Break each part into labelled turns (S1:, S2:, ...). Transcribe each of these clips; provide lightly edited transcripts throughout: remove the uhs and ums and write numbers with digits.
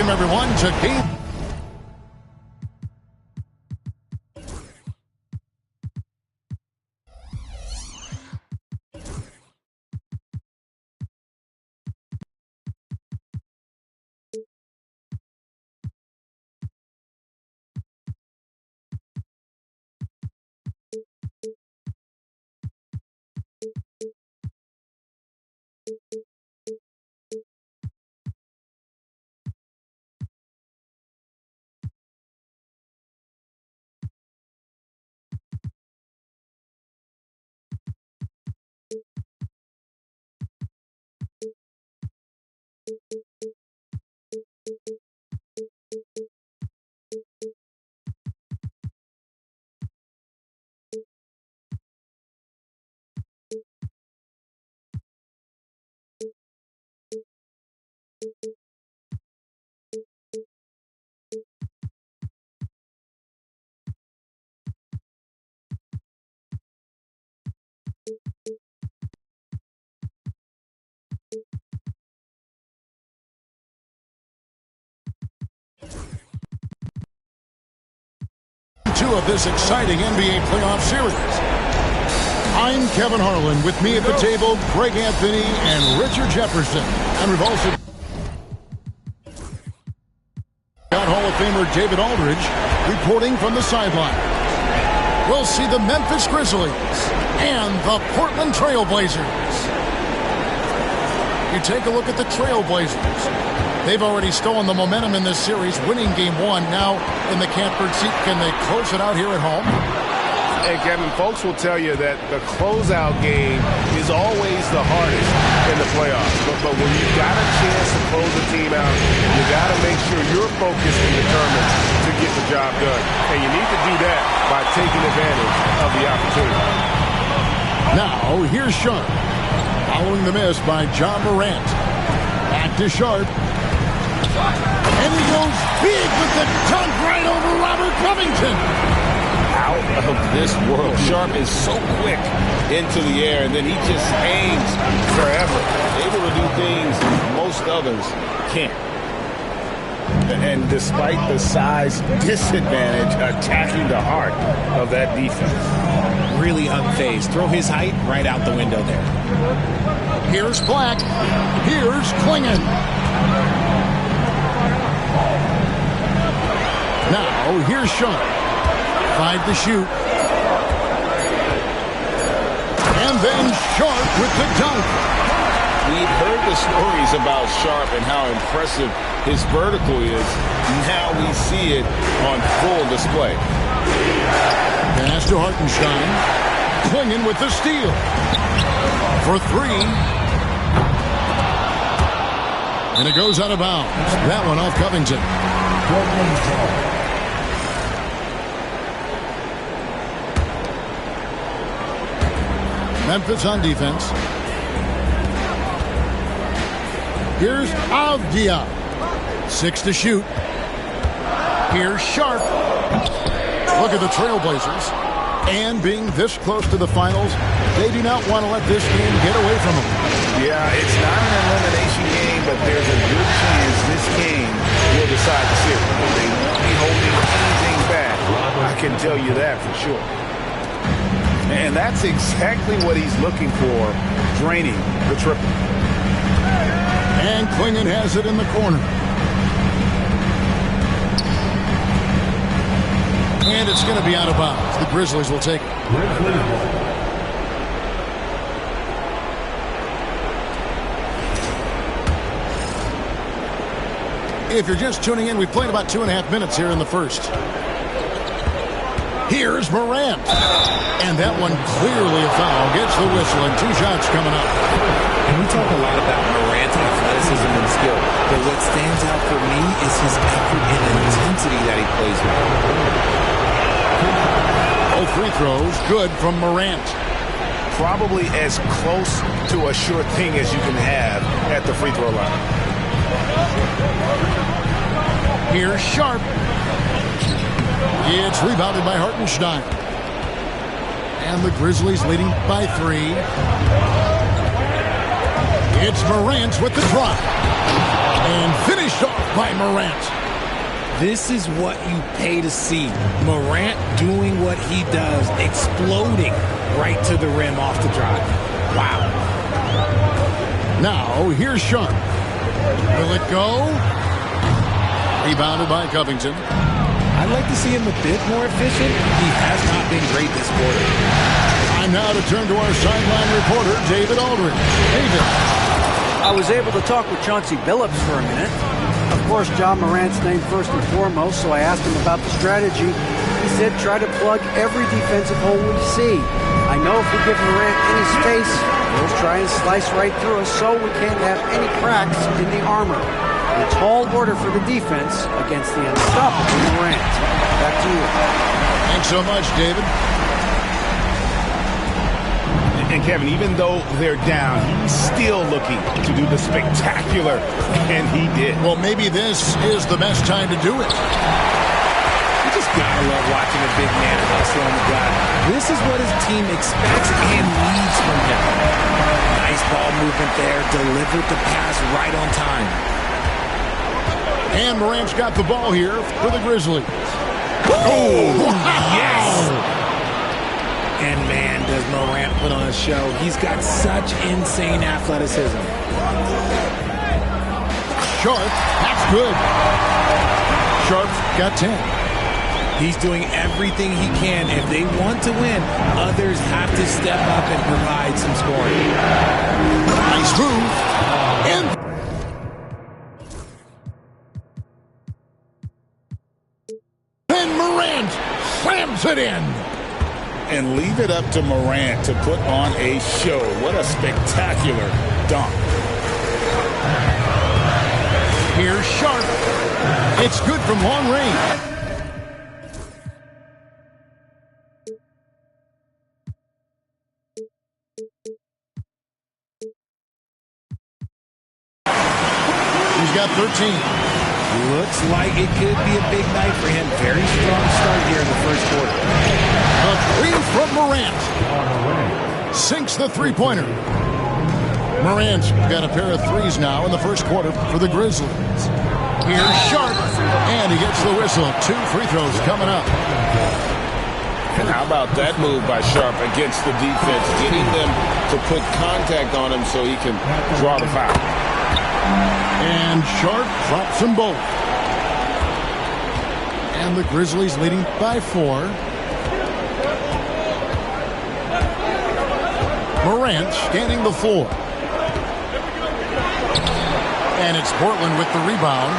S1: Welcome, everyone, to Game. Two of this exciting NBA playoff series. I'm Kevin Harlan. With me at the table, Greg Anthony and Richard Jefferson. And we've also got Hall of Famer David Aldridge reporting from the sideline. We'll see the Memphis Grizzlies and the Portland Trail Blazers. You take a look at the Trail Blazers. They've already stolen the momentum in this series, winning Game 1. Now in the catbird seat, can they close it out here at home?
S2: And Kevin, folks will tell you that the closeout game is always the hardest in the playoffs. But when you've got a chance to close the team out, you got to make sure you're focused and determined to get the job done. And you need to do that by taking advantage of the opportunity.
S1: Now, here's Sharp. Following the miss by John Morant. Back to Sharp. And he goes big with the dunk right over Robert Covington.
S3: Out of this world. Sharp is so quick into the air, and then he just hangs forever. Able to do things most others can't. And despite the size disadvantage, attacking the heart of that defense.
S4: Really unfazed. Throw his height right out the window there.
S1: Here's Black. Here's Klingon. Now, here's Sharp. 5 to shoot. And then Sharp with the dunk.
S3: We've heard the stories about Sharp and how impressive his vertical is. Now we see it on full display.
S1: Pass to Hartenstein. Klingon with the steal. For 3. And it goes out of bounds. That one off Covington. Memphis on defense. Here's Avdia. 6 to shoot. Here's Sharp. Look at the Trailblazers. And being this close to the finals, they do not want to let this game get away from them.
S2: Yeah, it's not an elimination game, but there's a good chance this game will decide the series. They won't be holding anything back. I can tell you that for sure. And that's exactly what he's looking for, draining the triple.
S1: And Klingon has it in the corner. And it's going to be out of bounds. The Grizzlies will take it. If you're just tuning in, we've played about 2.5 minutes here in the first. Here's Morant. And that one clearly a foul. Gets the whistle and 2 shots coming up.
S4: And we talk a lot about Morant's athleticism and skill. But what stands out for me is his effort and intensity that he plays with.
S1: Both free throws good from Morant.
S2: Probably as close to a sure thing as you can have at the free throw line.
S1: Here's Sharp. It's rebounded by Hartenstein. And the Grizzlies leading by 3. It's Morant with the drive. And finished off by Morant.
S4: This is what you pay to see. Morant doing what he does, exploding right to the rim off the drive. Wow.
S1: Now, here's Sharp. Will it go? Rebounded by Covington.
S4: I'd like to see him a bit more efficient. He has not been great this quarter.
S1: Time now to turn to our sideline reporter, David Aldridge. David.
S5: I was able to talk with Chauncey Billups for a minute. Of course, John Morant's named first and foremost, so I asked him about the strategy. He said try to plug every defensive hole we see. I know if we give Morant any space, he'll try and slice right through us so we can't have any cracks in the armor. A tall order for the defense against the unstoppable Morant. Back to you.
S1: Thanks so much, David.
S2: And Kevin, even though they're down, he's still looking to do the spectacular, and he did.
S1: Well, maybe this is the best time to do it.
S4: You just gotta love watching a big man hustle on the glass. This is what his team expects and needs from him. Nice ball movement there, delivered the pass right on time.
S1: And Morant's got the ball here for the Grizzlies.
S4: Oh, yes! And man, does Morant put on a show. He's got such insane athleticism.
S1: Sharp, that's good. Sharp's got 10.
S4: He's doing everything he can. If they want to win, others have to step up and provide some scoring.
S1: Nice move. And Morant slams it in.
S3: And leave it up to Morant to put on a show. What a spectacular dunk.
S1: Here's Sharp. It's good from long range. He's got 13.
S4: Looks like it could be a big night for him. Very strong start here in the first quarter.
S1: A three from Morant. Sinks the three-pointer. Morant's got a pair of threes now in the first quarter for the Grizzlies. Here's Sharp, and he gets the whistle. 2 free throws coming up.
S3: And how about that move by Sharp against the defense, getting them to put contact on him so he can draw the foul.
S1: And Sharp drops them both. And the Grizzlies leading by 4. Morant scanning the floor. And it's Portland with the rebound.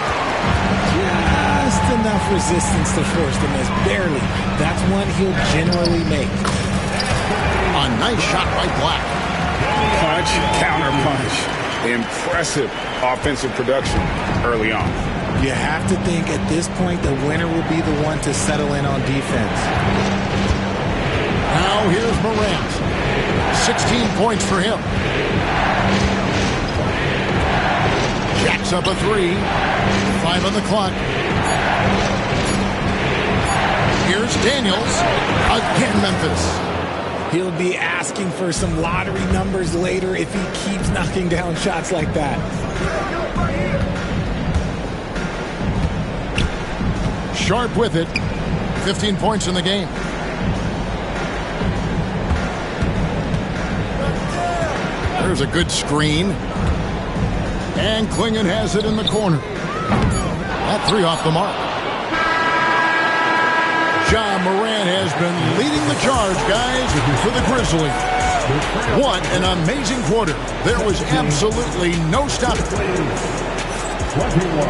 S4: Just enough resistance to force the miss. Barely. That's one he'll generally make.
S1: A nice shot by Black.
S3: Punch, counter punch. Impressive offensive production early on.
S4: You have to think at this point the winner will be the one to settle in on defense.
S1: Now here's Morant. 16 points for him. Jacks up a 3. 5 on the clock. Here's Daniels. Again, Memphis.
S4: He'll be asking for some lottery numbers later if he keeps knocking down shots like that.
S1: Sharp with it. 15 points in the game. There's a good screen. And Klingon has it in the corner. That 3 off the mark. John Morant has been leading the charge, guys, for the Grizzlies. What an amazing quarter. There was absolutely no stopping.
S6: 21.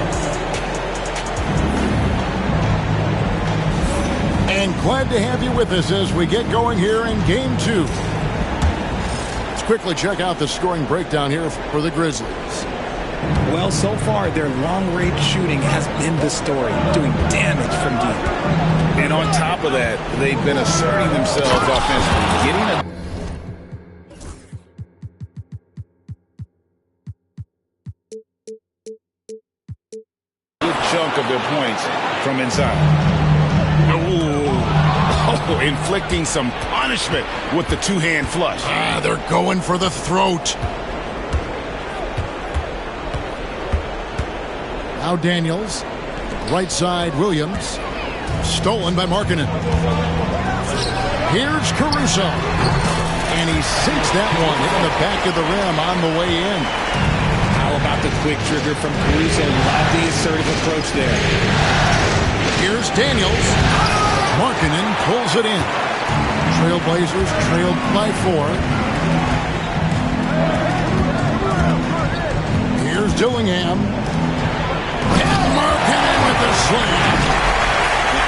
S1: And glad to have you with us as we get going here in Game 2. Let's quickly check out the scoring breakdown here for the Grizzlies.
S4: Well, so far, their long-range shooting has been the story, doing damage from deep.
S3: And on top of that, they've been asserting themselves offensively, getting a good chunk of their points from inside. Oh, inflicting some punishment with the two-hand flush.
S1: They're going for the throat. Now Daniels. Right side, Williams. Stolen by Markkanen. Here's Caruso. And he sinks that one in the back of the rim on the way in.
S4: How about the quick trigger from Caruso? Love the assertive approach there.
S1: Here's Daniels. Markkanen pulls it in. Trailblazers trailed by 4. Here's Dillingham. And Markkanen with the slam.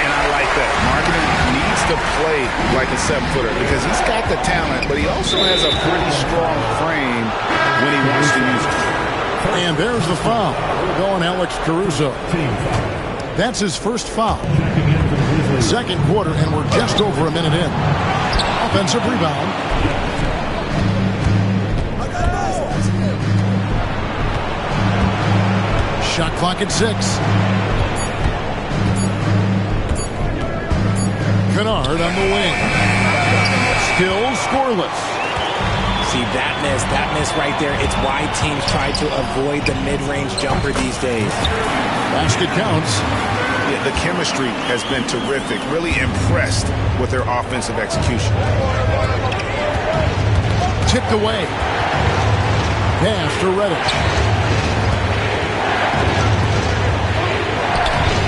S2: And I like that. Markkanen needs to play like a 7-footer because he's got the talent, but he also has a pretty strong frame when he wants to use it.
S1: And there's the foul. We're going Alex Caruso. That's his first foul. Second quarter, and we're just over a minute in. Offensive rebound. Shot clock at 6. Kennard on the wing. Still scoreless.
S4: See, that miss right there, it's why teams try to avoid the mid-range jumper these days.
S1: Basket counts.
S2: Yeah, the chemistry has been terrific. Really impressed with their offensive execution.
S1: Tipped away. Pass to Reddish.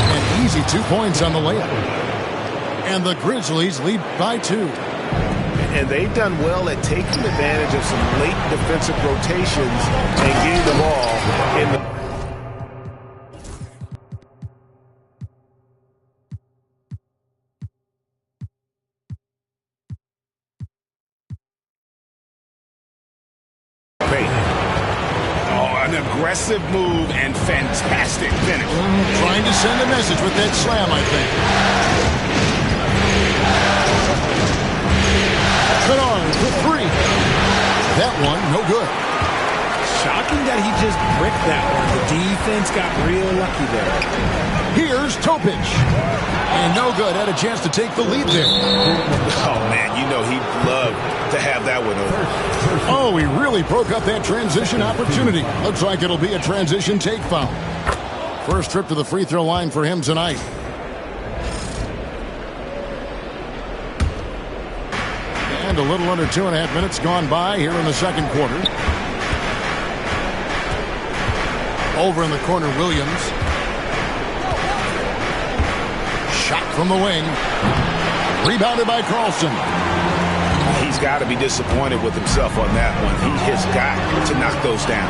S1: An easy 2 points on the layup. And the Grizzlies lead by 2.
S2: And they've done well at taking advantage of some late defensive rotations and getting the ball in the... an aggressive move and fantastic finish.
S1: Trying to send a message with that slam, I think. Kennard for 3. That one, no good.
S4: Shocking that he just bricked that one. The defense got real lucky there.
S1: Here's Topic. And no good. Had a chance to take the lead there.
S2: Oh, man, you know he'd love to have that one over.
S1: Oh, he really broke up that transition opportunity. Looks like it'll be a transition take foul. First trip to the free throw line for him tonight. And a little under 2.5 minutes gone by here in the second quarter. Over in the corner, Williams. Shot from the wing. Rebounded by Carlson.
S2: He's got to be disappointed with himself on that one. He has got to knock those down.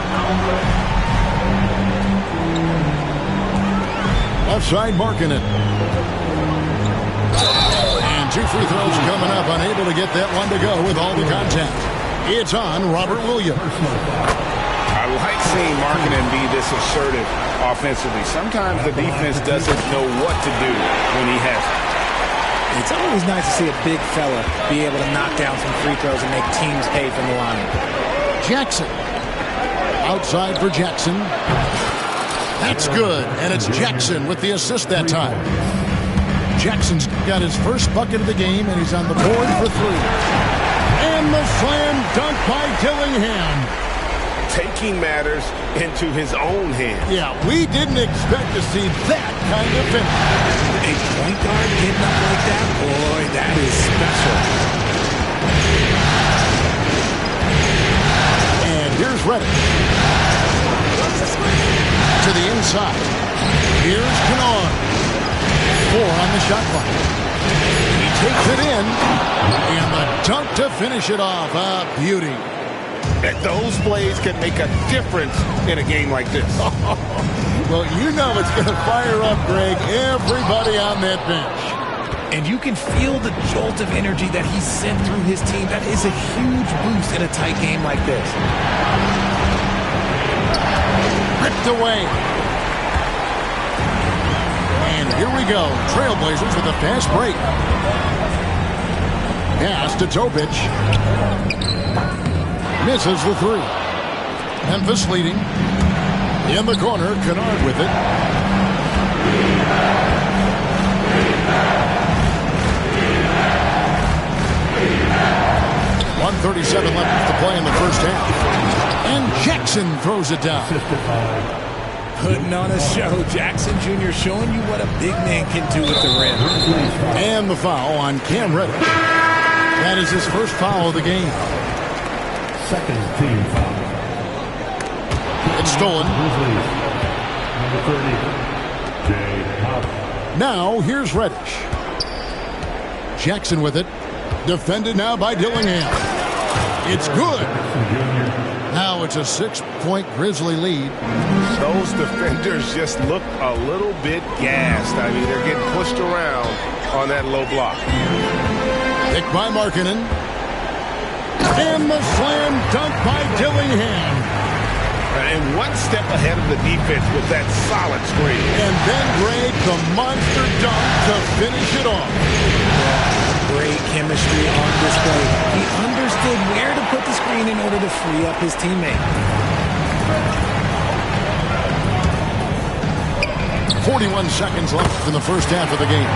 S1: Left side, Markkanen. And 2 free throws coming up. Unable to get that one to go with all the contact. It's on Robert Williams.
S2: I like seeing Markkanen be this assertive offensively. Sometimes the defense doesn't know what to do when he has it.
S4: It's always nice to see a big fella be able to knock down some free throws and make teams pay from the line.
S1: Jackson. Outside for Jackson. That's good. And it's Jackson with the assist that time. Jackson's got his first bucket of the game, and he's on the board for 3. And the slam dunk by Dillingham.
S2: Taking matters into his own hands.
S1: Yeah, we didn't expect to see that kind of finish.
S4: A point guard getting up like that, boy, that is special.
S1: And here's Reddish. To the inside. Here's Kennard. 4 on the shot clock. He takes it in. And the dunk to finish it off. A beauty.
S2: That those plays can make a difference in a game like this.
S1: Well, you know it's going to fire up, Greg, everybody on that bench.
S4: And you can feel the jolt of energy that he sent through his team. That is a huge boost in a tight game like this.
S1: Ripped away. And here we go. Trailblazers with a fast break. Pass to Topic. Misses the 3. Memphis leading. In the corner, Kennard with it. .137 left to play in the first half. And Jackson throws it down.
S4: Putting on a show. Jackson Jr. showing you what a big man can do with the rim.
S1: And the foul on Cam Reddish. That is his first foul of the game.
S6: Second team foul.
S1: It's stolen.
S6: Number 30, Jay House.
S1: Now here's Reddish. Jackson with it. Defended now by Dillingham. It's good. Now it's a 6-point Grizzly lead.
S2: Those defenders just look a little bit gassed. I mean, they're getting pushed around on that low block.
S1: Picked by Markkanen. And the slam dunk by Dillingham.
S2: And one step ahead of the defense with that solid screen.
S1: And then Greg, the monster dunk to finish it off.
S4: Great chemistry on display. He understood where to put the screen in order to free up his teammate.
S1: 41 seconds left in the first half of the game.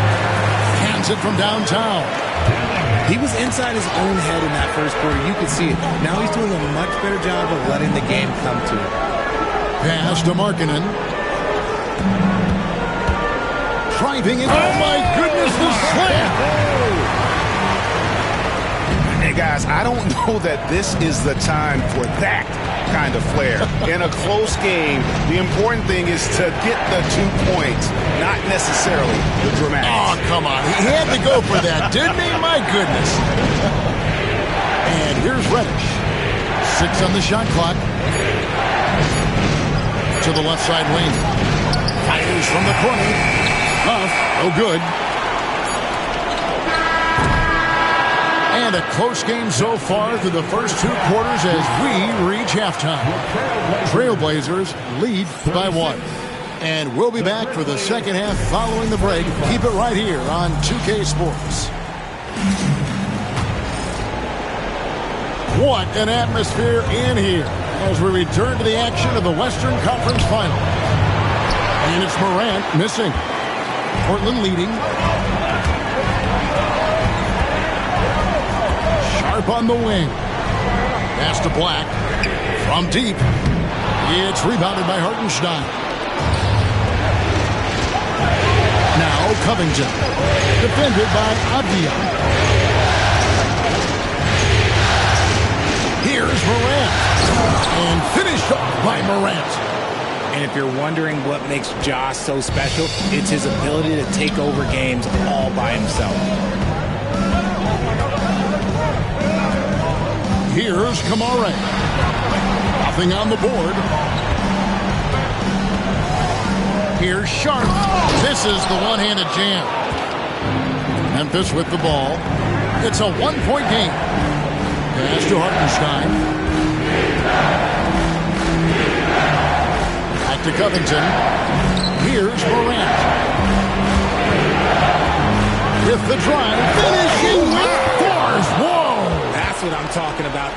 S1: Hands it from downtown.
S4: He was inside his own head in that first quarter. You could see it. Now he's doing a much better job of letting the game come to him.
S1: Pass to Markkanen. Driving it. Oh, my goodness, the slam.
S2: Hey, guys, I don't know that this is the time for that kind of flair. In a close game, the important thing is to get the 2 points, not necessarily the dramatics.
S1: Oh, come on. He had to go for that, didn't he? My goodness. And here's Reddish. 6 on the shot clock. To the left side wing. Fires from the corner. Huff, no good. And a close game so far through the first 2 quarters as we reach halftime. Trailblazers lead by 1. And we'll be back for the second half following the break. Keep it right here on 2K Sports. What an atmosphere in here as we return to the action of the Western Conference Final. And it's Morant missing. Portland leading. Sharp on the wing. Pass to Black. From deep. It's rebounded by Hartenstein. Now Covington. Defended by Avdia. Here's Morant. And finished off by Morant.
S4: And if you're wondering what makes Josh so special, it's his ability to take over games all by himself.
S1: Here's Kamara. Nothing on the board. Here's Sharp. This is the one-handed jam. Memphis with the ball. It's a 1-point game. Pass to Hartenstein. Back to Covington. Here's Morant. With the drive. Finishing with force. Whoa!
S4: That's what I'm talking about.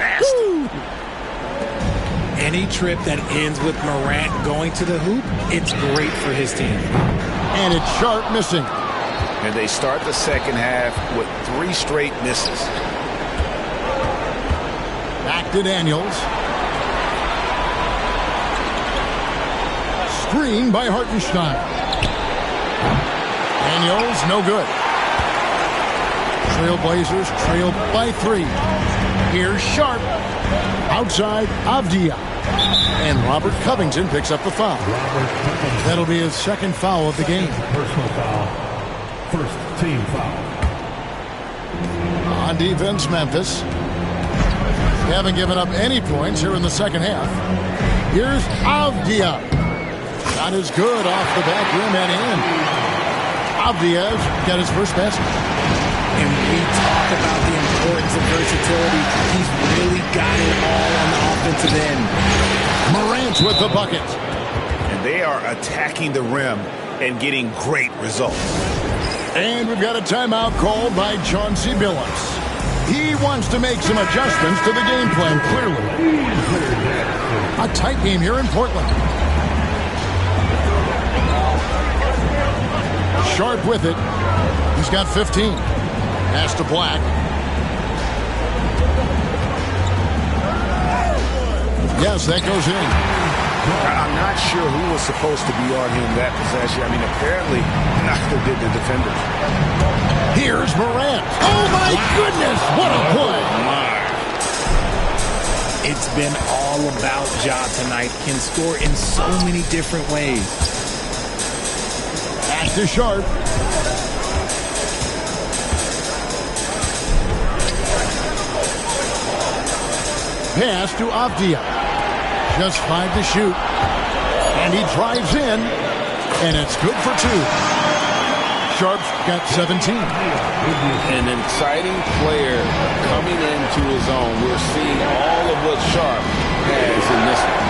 S4: Any trip that ends with Morant going to the hoop, it's great for his team.
S1: And it's Sharp missing.
S2: And they start the second half with 3 straight misses.
S1: Back to Daniels. Screen by Hartenstein. Daniels, no good. Trailblazers trail by 3. Here's Sharp. Outside, Avdia. And Robert Covington picks up the foul. That'll be his second foul of the game.
S6: Personal foul. First team foul.
S1: On defense, Memphis. They haven't given up any points here in the second half. Here's Avdia. Shot is good off the back rim and in. Avdia's got his first basket.
S4: And we talk about the importance of versatility. He's really got it all on the offensive end.
S1: Morant with the bucket.
S2: And they are attacking the rim and getting great results.
S1: And we've got a timeout called by Chauncey Billups. He wants to make some adjustments to the game plan, clearly. A tight game here in Portland. Sharp with it. He's got 15. Pass to Black. Yes, that goes in.
S2: I'm not sure who was supposed to be on him that possession. I mean, apparently, neither did the defender.
S1: Here's Morant. Oh, my goodness. What a play.
S4: It's been all about Ja tonight. Can score in so many different ways.
S1: Back to Sharp. Pass to Avdia. Just 5 to shoot. And he drives in. And it's good for 2. Sharp's got 17.
S3: An exciting player coming into his own. We're seeing all of what Sharp has in this one.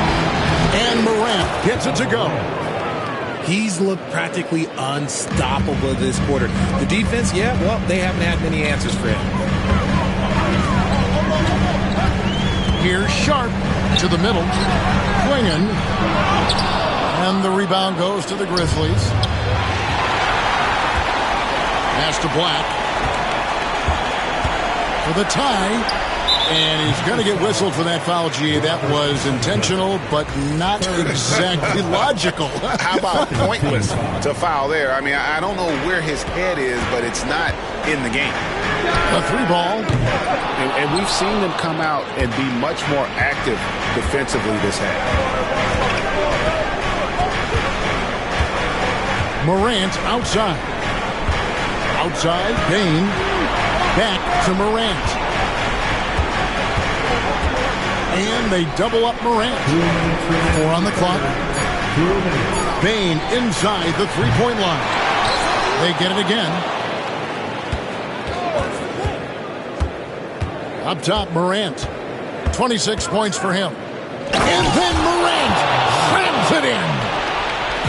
S1: And Morant gets it to go.
S4: He's looked practically unstoppable this quarter. The defense, yeah, well, they haven't had many answers for him.
S1: Here's Sharp to the middle. Swinging. And the rebound goes to the Grizzlies. Pass to Black. For the tie. And he's going to get whistled for that foul, G. That was intentional, but not exactly logical.
S7: How about pointless to foul there? I mean, I don't know where his head is, but it's not in the game.
S1: A 3 ball.
S2: And we've seen them come out and be much more active defensively this half.
S1: Morant outside. Outside, Payne. Back to Morant. And they double up Morant. 4 on the clock. Payne inside the three-point line. They get it again. Up top, Morant. 26 points for him. And then Morant slams it in.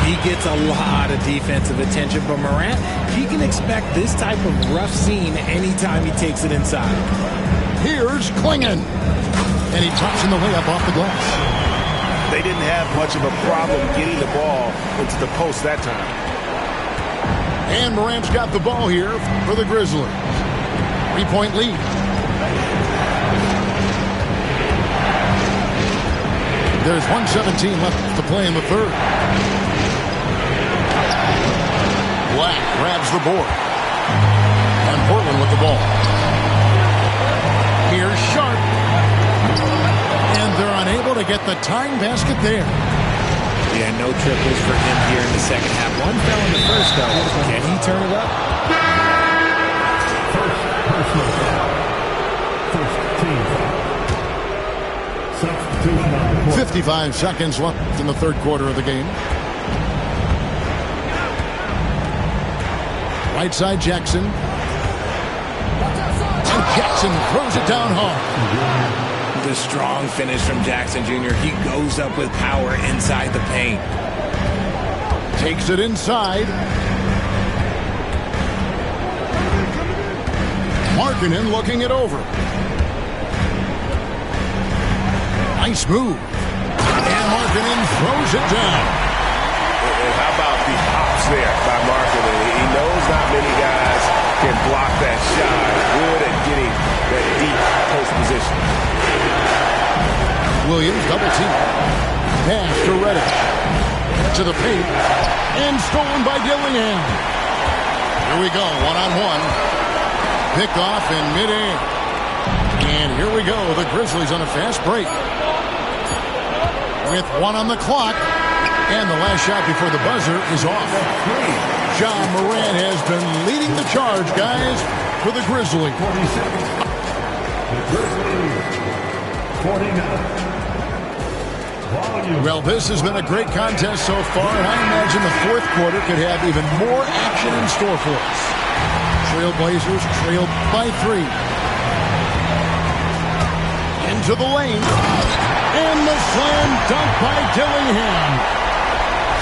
S4: He gets a lot of defensive attention, but Morant, he can expect this type of rough scene anytime he takes it inside.
S1: Here's Klingon. And he drops in the layup off the glass.
S2: They didn't have much of a problem getting the ball into the post that time.
S1: And Morant's got the ball here for the Grizzlies. 3-point lead. There's 1:17 left to play in the third. Black grabs the board. And Portland with the ball. Here's Sharp. And they're unable to get the tying basket there.
S4: Yeah, no triples for him here in the second half. One fell in the first, though. Can he turn it up?
S6: First team foul. Substitution on the court.
S1: 55 seconds left in the third quarter of the game. Right side, Jackson. And Jackson throws it down hard.
S4: The strong finish from Jackson Jr. He goes up with power inside the paint.
S1: Takes it inside. Markkanen looking it over. Nice move. And Markkanen throws it down.
S2: And how about the hops there by Markkanen? He knows not many guys can block that shot. Good at getting that deep post position.
S1: Williams double team. Pass to Reddish. To the paint. And stolen by Dillingham. Here we go. One-on-one. Pick off in midair. And here we go. The Grizzlies on a fast break. With 1 on the clock. And the last shot before the buzzer is off. Ja Morant has been leading the charge, guys, for the Grizzlies.
S6: 49.
S1: Well, this has been a great contest so far, and I imagine the fourth quarter could have even more action in store for us. Trailblazers trailed by 3. Into the lane. And the slam dunk by Dillingham.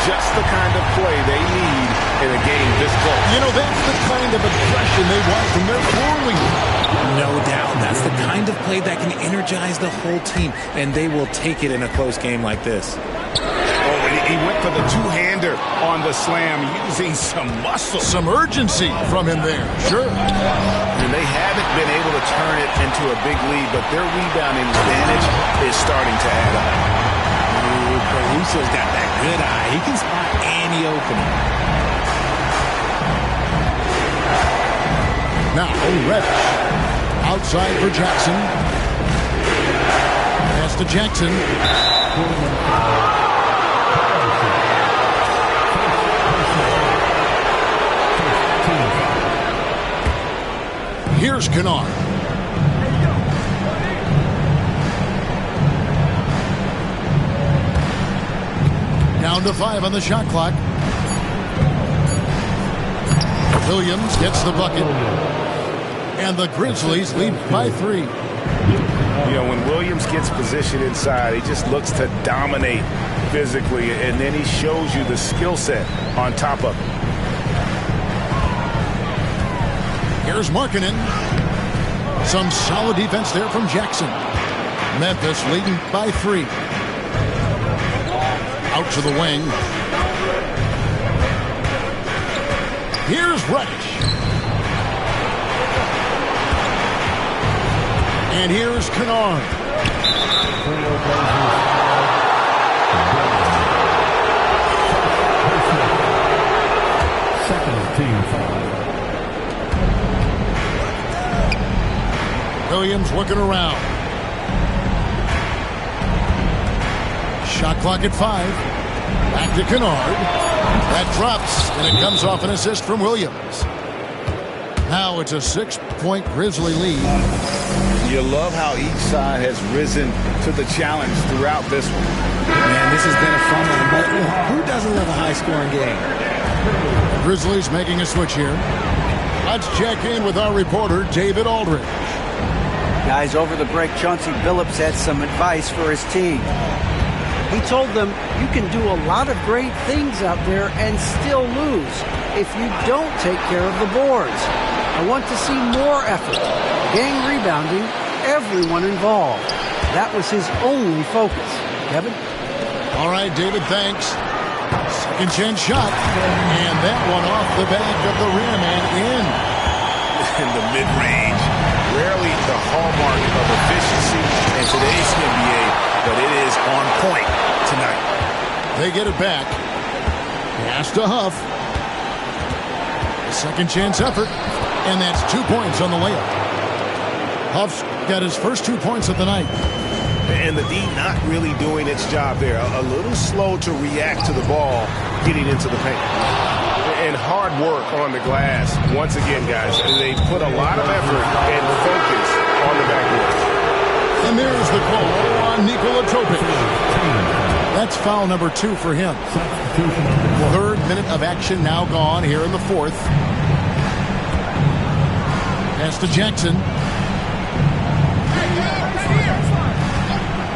S2: Just the kind of play they need in a game this close.
S1: You know, that's the kind of aggression they want from their floor leader.
S4: No doubt. That's the kind of play that can energize the whole team, and they will take it in a close game like this.
S2: Oh, and he went for the two-hander on the slam, using some muscle.
S1: Some urgency from him there, sure.
S2: And they haven't been able to turn it into a big lead, but their rebounding advantage is starting to add up.
S4: Caruso's got that good eye. He can spot any opening.
S1: Now, Reddish. Outside for Jackson. Pass to Jackson. Here's Kennard. Down to 5 on the shot clock. Williams gets the bucket. And the Grizzlies lead by 3.
S2: You know, when Williams gets position inside, he just looks to dominate physically, and then he shows you the skill set on top of it.
S1: Here's Markkanen. Some solid defense there from Jackson. Memphis leading by 3. Out to the wing. Here's Reddish. And here's Kennard.
S6: Second team foul.
S1: Williams looking around. Shot clock at 5. Back to Kennard. That drops, and it comes off an assist from Williams. Now it's a 6-point Grizzly lead.
S7: You love how each side has risen to the challenge throughout this one.
S4: Man, this has been a fun one. But who doesn't love a high-scoring game?
S1: Grizzlies making a switch here. Let's check in with our reporter, David Aldridge.
S5: Guys, over the break, Chauncey Billups had some advice for his team. He told them, you can do a lot of great things out there and still lose if you don't take care of the boards. I want to see more effort, gang rebounding, everyone involved. That was his only focus. Kevin?
S1: All right, David, thanks. Second chance shot. And that one off the back of the rim and in.
S2: In the mid-range, rarely the hallmark of efficiency in today's NBA, but it is on point tonight.
S1: They get it back. Pass to Huff. Second chance effort. And that's 2 points on the layup. Huff's got his first 2 points of the night.
S2: And the D not really doing its job there. A little slow to react to the ball getting into the paint. And hard work on the glass. Once again, guys, they put a lot of effort and focus on the backboard.
S1: And there's the call on Nikola Jokic. That's foul number 2 for him. Third minute of action now gone here in the fourth. Pass to Jackson.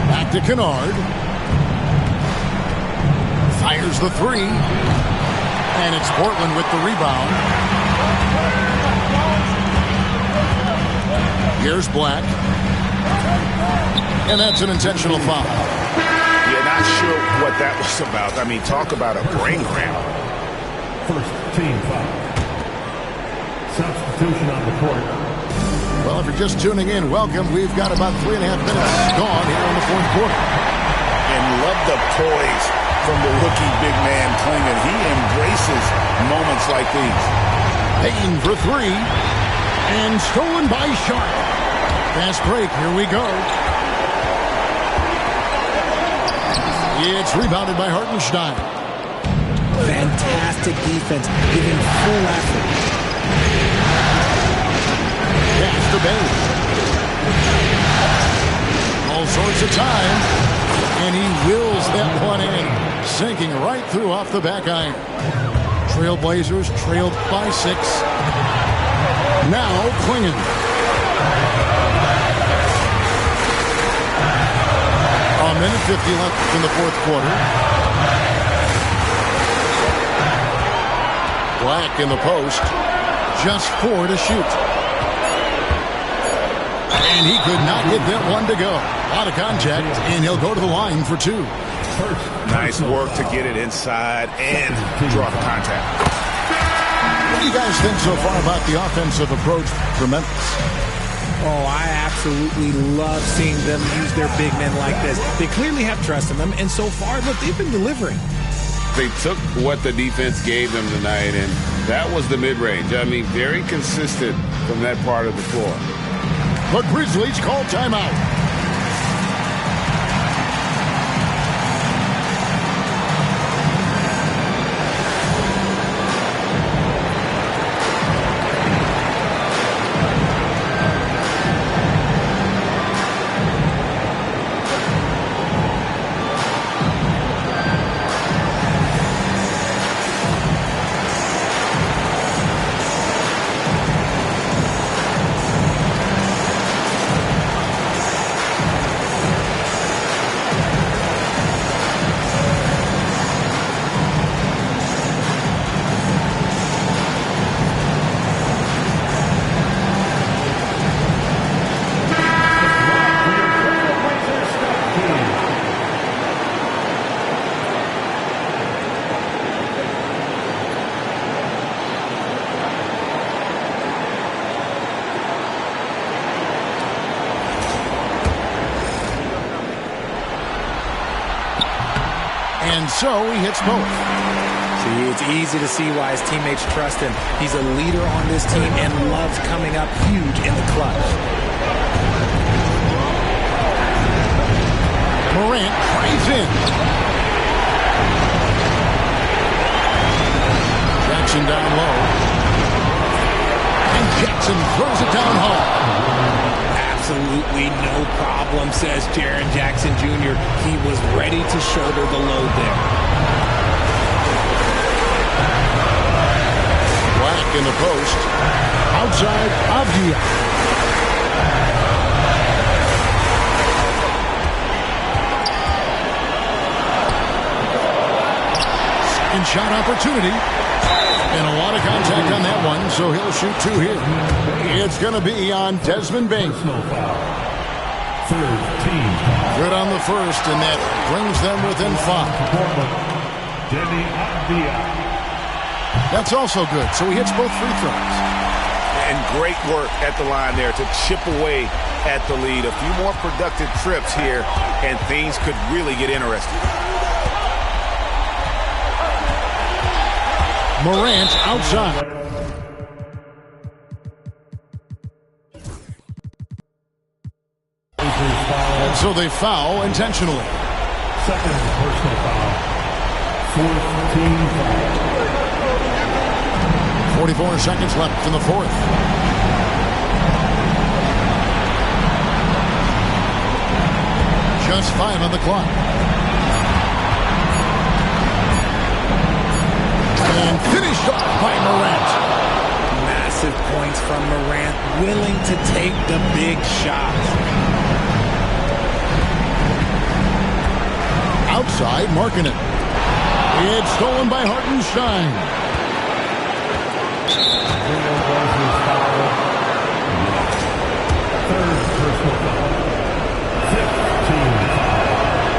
S1: Back to Kennard. Fires the 3. And it's Portland with the rebound. Here's Black. And that's an intentional foul.
S2: Yeah, not sure what that was about. I mean, talk about a brain cramp.
S6: First team foul. Substitution on the court.
S1: Well, if you're just tuning in, welcome. We've got about 3.5 minutes gone here in the fourth quarter.
S7: And love the poise from the rookie big man Klingon. He embraces moments like these.
S1: Payne for 3. And stolen by Sharp. Fast break. Here we go. It's rebounded by Hartenstein.
S4: Fantastic defense, giving full effort.
S1: Pass to Baines. All sorts of time. And he wills that one in. Sinking right through off the back iron. Trailblazers trailed by 6. Now Klingon. A minute 50 left in the fourth quarter. Black in the post. Just 4 to shoot. And he could not get that one to go. Out of contact, and he'll go to the line for 2.
S2: Nice work to get it inside and draw the contact.
S1: What do you guys think so far about the offensive approach for Memphis?
S4: Oh, I absolutely love seeing them use their big men like this. They clearly have trust in them, and so far, look, they've been delivering.
S3: They took what the defense gave them tonight, and that was the mid-range. I mean, very consistent from that part of the floor.
S1: The Grizzlies call timeout. And so he hits both.
S4: See, it's easy to see why his teammates trust him. He's a leader on this team and loves coming up huge in the clutch.
S1: Morant drives in. Jackson down low. And Jackson throws it down hard.
S4: Absolutely no problem, says Jaren Jackson Jr. He was ready to shoulder the load there.
S1: Black in the post. Outside, Avdia. Second shot opportunity. And a lot of contact on that one, so he'll shoot two here. It's going to be on Desmond Bain. Good on the first, and that brings them within 5. That's also good, so he hits both free throws.
S2: And great work at the line there to chip away at the lead. A few more productive trips here, and things could really get interesting.
S1: Morant outside. And so they foul intentionally.
S6: Second personal foul.
S1: 44 seconds left in the fourth. Just 5 on the clock. And finished off by Morant.
S4: Massive points from Morant, willing to take the big shots.
S1: Outside, marking it. It's stolen by Hartenstein.
S6: Third personal foul.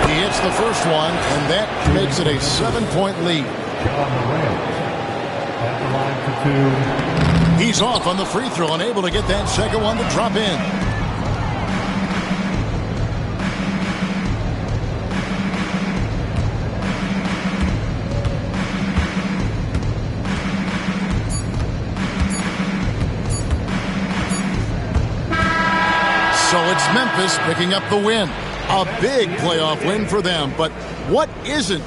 S6: 15.
S1: He hits the first one, and that makes it a 7-point lead.
S6: John Morant at the line for 2.
S1: He's off on the free throw and able to get that second one to drop in. So it's Memphis picking up the win. A big playoff win for them, but what isn't